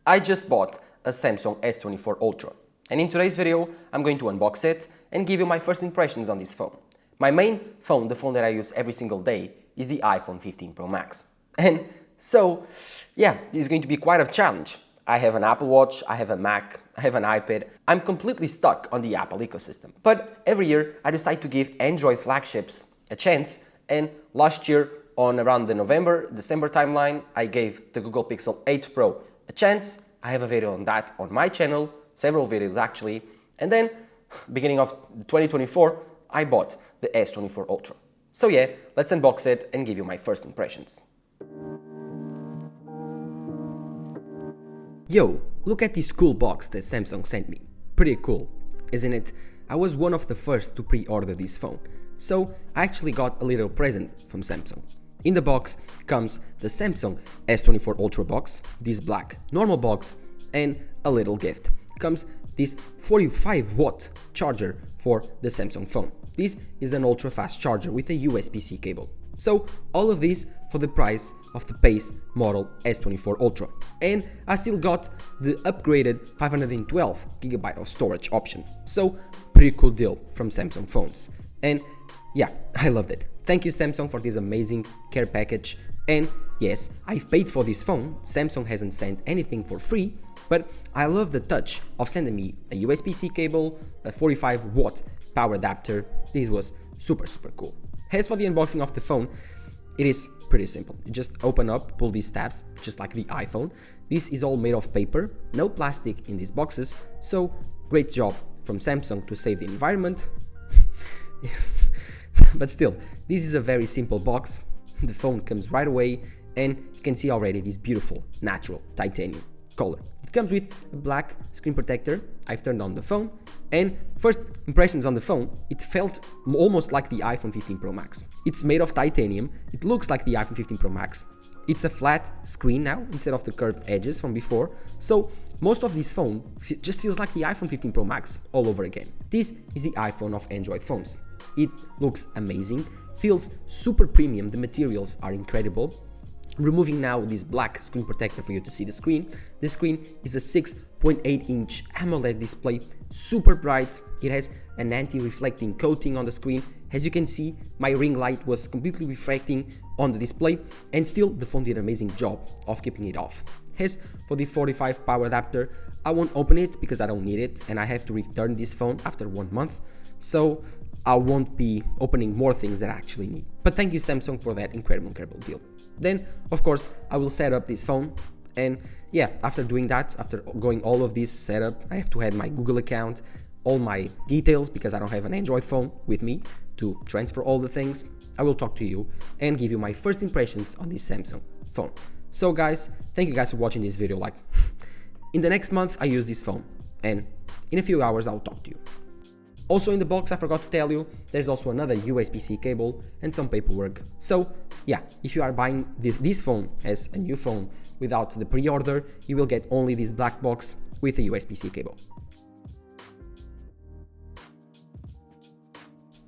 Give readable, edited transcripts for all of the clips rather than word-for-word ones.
I just bought a Samsung S24 Ultra, and in today's video I'm going to unbox it and give you my first impressions on this phone. My main phone, the phone that I use every single day, is the iPhone 15 Pro Max. And so, yeah, this is going to be quite a challenge. I have an Apple Watch, I have a Mac, I have an iPad. I'm completely stuck on the Apple ecosystem. But every year I decide to give Android flagships a chance, and last year on around the November-December timeline, I gave the Google Pixel 8 Pro a chance. I have a video on that on my channel, several videos actually, and then beginning of 2024, I bought the S24 Ultra. So yeah, let's unbox it and give you my first impressions. Yo, look at this cool box that Samsung sent me. Pretty cool, isn't it? I was one of the first to pre-order this phone, so I actually got a little present from Samsung. In the box comes the Samsung S24 Ultra box, this black normal box, and a little gift. Comes this 45-watt charger for the Samsung phone. This is an ultra fast charger with a USB-C cable. So all of this for the price of the base model S24 Ultra. And I still got the upgraded 512GB of storage option. So pretty cool deal from Samsung phones. And yeah, I loved it. Thank you Samsung for this amazing care package. And yes, I've paid for this phone. Samsung hasn't sent anything for free, but I love the touch of sending me a USB-C cable, a 45-watt power adapter. This was super cool. As for the unboxing of the phone, it is pretty simple. You just open up, pull these tabs, just like the iPhone. This is all made of paper, no plastic in these boxes, so great job from Samsung to save the environment. But still, this is a very simple box. The phone comes right away, and you can see already this beautiful natural titanium color. It comes with a black screen protector. I've turned on the phone, and first impressions on the phone, it felt almost like the iPhone 15 Pro Max. It's made of titanium, it looks like the iPhone 15 Pro Max. It's a flat screen now instead of the curved edges from before, so most of this phone just feels like the iPhone 15 Pro Max all over again. This is the iPhone of Android phones. It looks amazing, feels super premium, the materials are incredible. Removing now this black screen protector for you to see the screen. The screen is a 6.8-inch AMOLED display, super bright. It has an anti-reflecting coating on the screen. As you can see, my ring light was completely reflecting on the display, and still the phone did an amazing job of keeping it off. As for the 45 power adapter, I won't open it because I don't need it, and I have to return this phone after 1 month, so I won't be opening more things that I actually need. But thank you Samsung for that incredible deal. Then, of course, I will set up this phone, and yeah, after doing that, after going all of this setup, I have to add my Google account, all my details, because I don't have an Android phone with me to transfer all the things. I will talk to you and give you my first impressions on this Samsung phone. So guys, thank you guys for watching this video. Like, in the next month, I use this phone, and in a few hours, I'll talk to you. Also in the box, I forgot to tell you, there's also another USB-C cable and some paperwork. So yeah, if you are buying this phone as a new phone without the pre-order, you will get only this black box with a USB-C cable.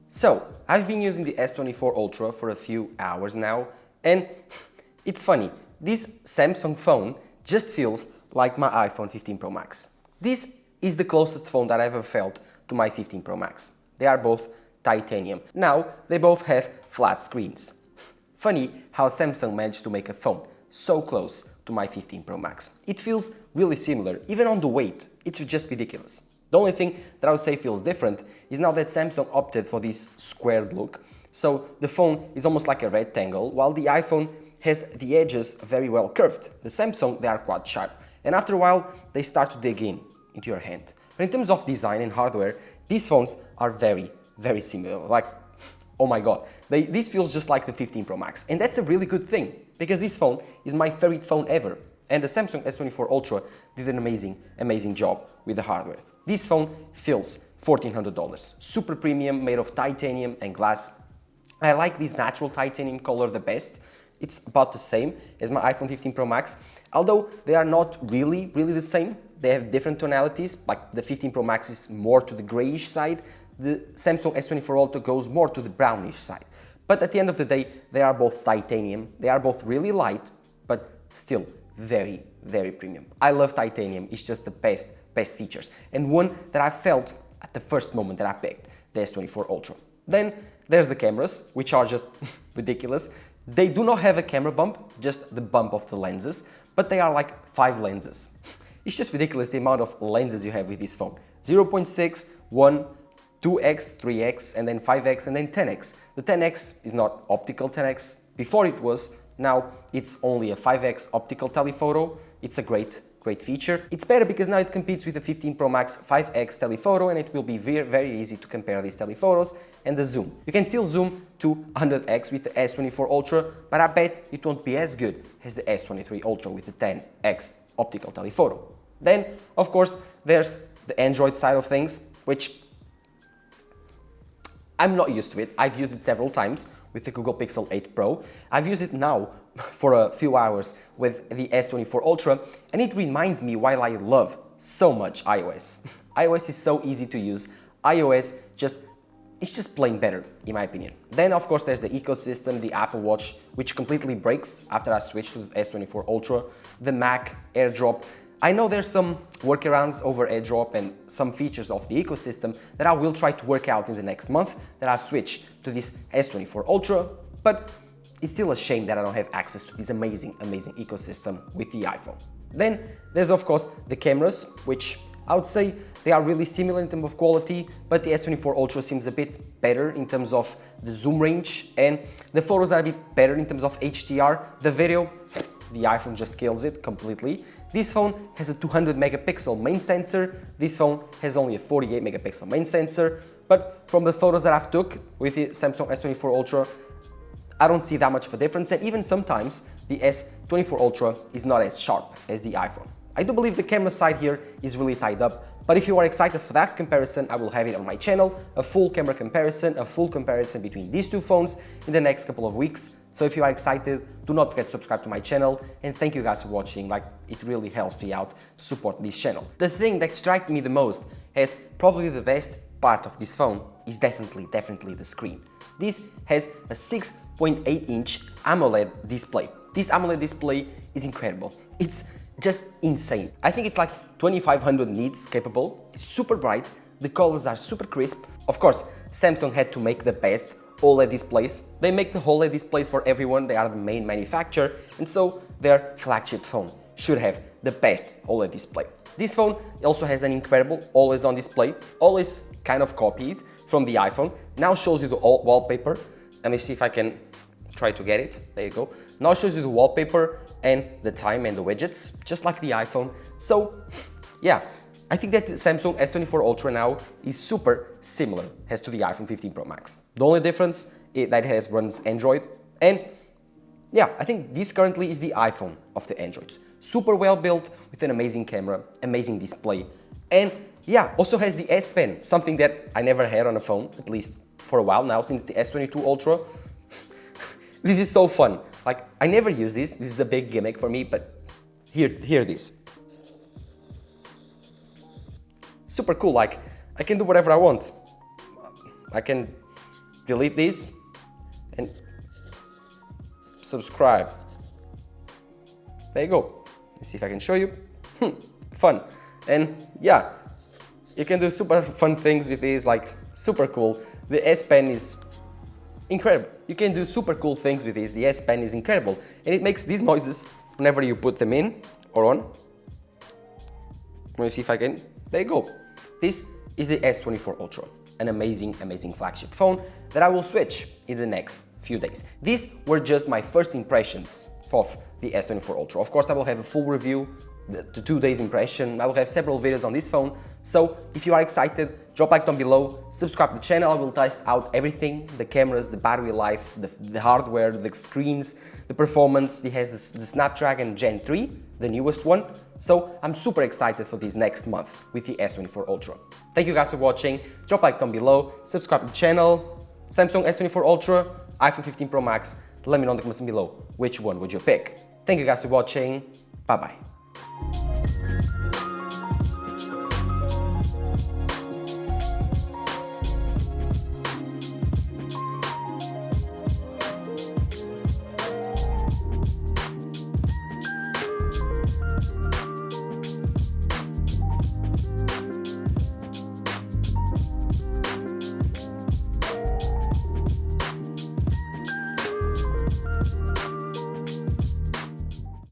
So I've been using the S24 Ultra for a few hours now, and it's funny, this Samsung phone just feels like my iPhone 15 Pro Max. This is the closest phone that I've ever felt to my 15 Pro Max. They are both titanium. Now, they both have flat screens. Funny how Samsung managed to make a phone so close to my 15 Pro Max. It feels really similar, even on the weight. It's just ridiculous. The only thing that I would say feels different is now that Samsung opted for this squared look. So the phone is almost like a rectangle, while the iPhone has the edges very well curved. The Samsung, they are quite sharp. And after a while, they start to dig into your hand. But in terms of design and hardware, these phones are very similar. Like, oh my god, this feels just like the 15 Pro Max. And that's a really good thing, because this phone is my favorite phone ever. And the Samsung S24 Ultra did an amazing job with the hardware. This phone feels $1,400. Super premium, made of titanium and glass. I like this natural titanium color the best. It's about the same as my iPhone 15 Pro Max, although they are not really the same. They have different tonalities, like the 15 Pro Max is more to the grayish side, the Samsung S24 Ultra goes more to the brownish side. But at the end of the day, they are both titanium, they are both really light, but still very very premium. I love titanium, it's just the best features. And one that I felt at the first moment that I picked, the S24 Ultra. Then there's the cameras, which are just ridiculous. They do not have a camera bump, just the bump of the lenses, but they are like 5 lenses. It's just ridiculous the amount of lenses you have with this phone. 0.6, 1, 2x, 3x, and then 5x, and then 10x. The 10x is not optical 10x. Before it was, now it's only a 5x optical telephoto. It's a great feature. It's better because now it competes with the 15 Pro Max 5x telephoto, and it will be very easy to compare these telephotos and the zoom. You can still zoom to 100x with the S24 Ultra, but I bet it won't be as good as the S23 Ultra with the 10x optical telephoto. Then, of course, there's the Android side of things, which I'm not used to it. I've used it several times with the Google Pixel 8 Pro. I've used it now for a few hours with the S24 Ultra, and it reminds me why I love so much iOS. iOS is so easy to use. iOS it's just plain better, in my opinion. Then, of course, there's the ecosystem, the Apple Watch, which completely breaks after I switched to the S24 Ultra, the Mac, AirDrop. I know there's some workarounds over AirDrop and some features of the ecosystem that I will try to work out in the next month that I switch to this S24 Ultra, but it's still a shame that I don't have access to this amazing ecosystem with the iPhone. Then there's of course the cameras, which I would say they are really similar in terms of quality, but the S24 Ultra seems a bit better in terms of the zoom range, and the photos are a bit better in terms of HDR. The video, the iPhone just kills it completely. This phone has a 200 megapixel main sensor. This phone has only a 48 megapixel main sensor. But from the photos that I've took with the Samsung S24 Ultra, I don't see that much of a difference. And even sometimes the S24 Ultra is not as sharp as the iPhone. I do believe the camera side here is really tied up. But if you are excited for that comparison, I will have it on my channel, a full camera comparison, a full comparison between these two phones in the next couple of weeks. So if you are excited, do not forget to subscribe to my channel, and thank you guys for watching. It really helps me out to support this channel. The thing that struck me the most as probably the best part of this phone is definitely the screen. This has a 6.8-inch AMOLED display. This AMOLED display is incredible. It's just insane. I think it's like 2500 nits capable. It's super bright. The colors are super crisp. Of course, Samsung had to make the best OLED displays. They make the OLED displays for everyone. They are the main manufacturer, and so their flagship phone should have the best OLED display. This phone also has an incredible always-on display, always kind of copied from the iPhone. Now shows you the wallpaper. Let me see if I can try to get it. There you go. Now shows you the wallpaper and the time and the widgets, just like the iPhone. So yeah, I think that the Samsung S24 Ultra now is super similar as to the iPhone 15 Pro Max. The only difference is that it runs Android, and yeah, I think this currently is the iPhone of the Androids. Super well built with an amazing camera, amazing display, and yeah, also has the S Pen, something that I never had on a phone, at least for a while now, since the S22 Ultra. This is so fun. I never use this. This is a big gimmick for me, but hear this. Super cool. I can do whatever I want. I can delete this and subscribe. There you go. Let's see if I can show you. Fun. And yeah, you can do super fun things with this, super cool. The S Pen is incredible. You can do super cool things with this. The S Pen is incredible, and it makes these noises whenever you put them in or on. Let me see if I can. There you go. This is the S24 Ultra, an amazing flagship phone that I will switch in the next few days. These were just my first impressions of the S24 Ultra. Of course, I will have a full review, the 2 days impression. I will have several videos on this phone. So if you are excited, drop a like down below, subscribe to the channel. I will test out everything, the cameras, the battery life, the hardware, the screens, the performance. It has the Snapdragon Gen 3, the newest one. So I'm super excited for this next month with the S24 Ultra. Thank you guys for watching. Drop a like down below, subscribe to the channel. Samsung S24 Ultra, iPhone 15 Pro Max. Let me know in the comments below which one would you pick. Thank you guys for watching. Bye bye.